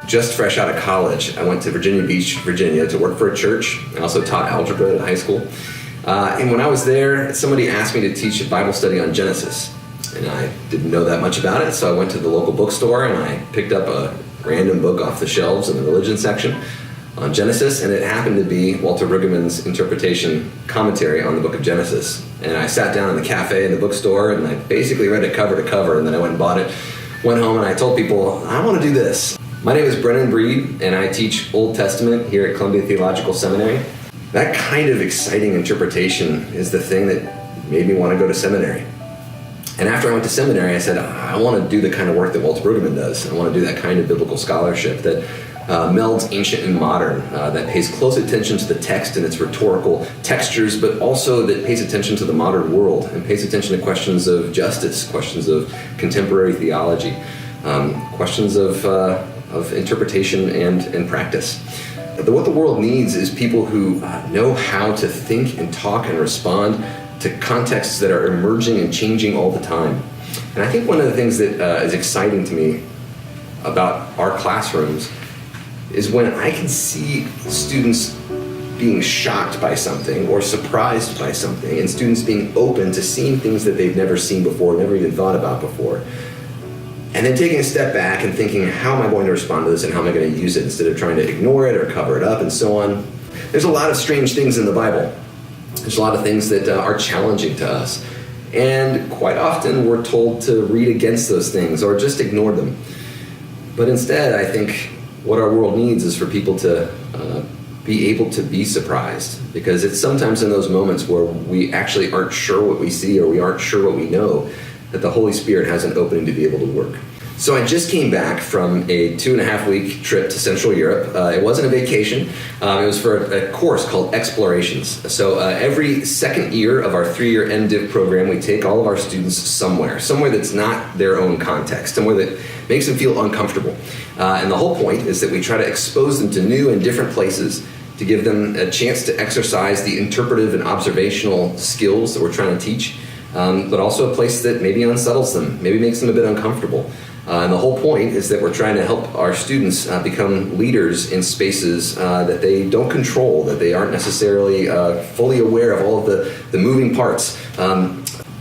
Just fresh out of college, I went to Virginia Beach, Virginia to work for a church. I also taught algebra at high school. And when I was there, somebody asked me to teach a Bible study on Genesis. And I didn't know that much about it, so I went to the local bookstore and I picked up a random book off the shelves in the religion section on Genesis, and it happened to be Walter Brueggemann's interpretation commentary on the book of Genesis. And I sat down in the cafe in the bookstore and I basically read it cover to cover, and then I went and bought it, went home, and I told people, I want to do this. My name is Brennan and I teach Old Testament here at Columbia Theological Seminary. That kind of exciting interpretation is the thing that made me want to go to seminary. And after I went to seminary, I said, I want to do the kind of work that Walter Brueggemann does. I want to do that kind of biblical scholarship that melds ancient and modern, that pays close attention to the text and its rhetorical textures, but also that pays attention to the modern world and pays attention to questions of justice, questions of contemporary theology, questions of interpretation and practice. What the world needs is people who know how to think and talk and respond to contexts that are emerging and changing all the time. And I think one of the things that is exciting to me about our classrooms is when I can see students being shocked by something or surprised by something, and students being open to seeing things that they've never seen before, never even thought about before. And then taking a step back and thinking, how am I going to respond to this and how am I going to use it instead of trying to ignore it or cover it up and so on. There's a lot of strange things in the Bible. There's a lot of things that are challenging to us. And quite often we're told to read against those things or just ignore them. But instead, I think what our world needs is for people to be able to be surprised, because it's sometimes in those moments where we actually aren't sure what we see or we aren't sure what we know that the Holy Spirit has an opening to be able to work. So I just came back from a 2.5-week trip to Central Europe. It wasn't a vacation. It was for a course called Explorations. So every second year of our 3-year MDiv program, we take all of our students somewhere that's not their own context, somewhere that makes them feel uncomfortable. And the whole point is that we try to expose them to new and different places to give them a chance to exercise the interpretive and observational skills that we're trying to teach, but also a place that maybe unsettles them, maybe makes them a bit uncomfortable. And the whole point is that we're trying to help our students become leaders in spaces that they don't control, that they aren't necessarily fully aware of all of the moving parts.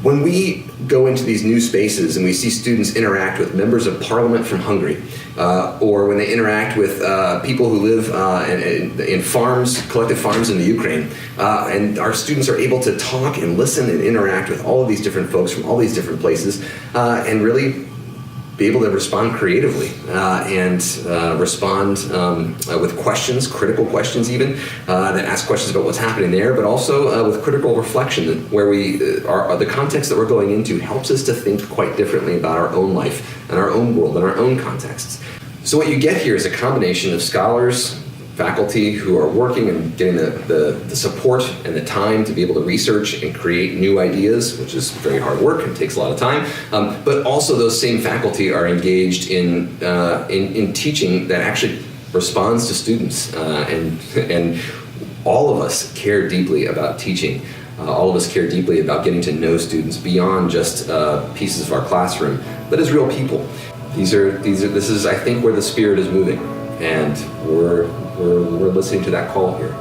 When we go into these new spaces and we see students interact with members of parliament from Hungary, or when they interact with people who live in farms, collective farms in the Ukraine, and our students are able to talk and listen and interact with all of these different folks from all these different places, and really be able to respond creatively and respond with questions, critical questions even, that ask questions about what's happening there, but also with critical reflection, where the context that we're going into helps us to think quite differently about our own life and our own world and our own contexts. So what you get here is a combination of scholars, faculty who are working and getting the support and the time to be able to research and create new ideas, which is very hard work and takes a lot of time. But also those same faculty are engaged in teaching that actually responds to students. And all of us care deeply about teaching. All of us care deeply about getting to know students beyond just pieces of our classroom, but as real people. This is, I think, where the Spirit is moving, and we're listening to that call here.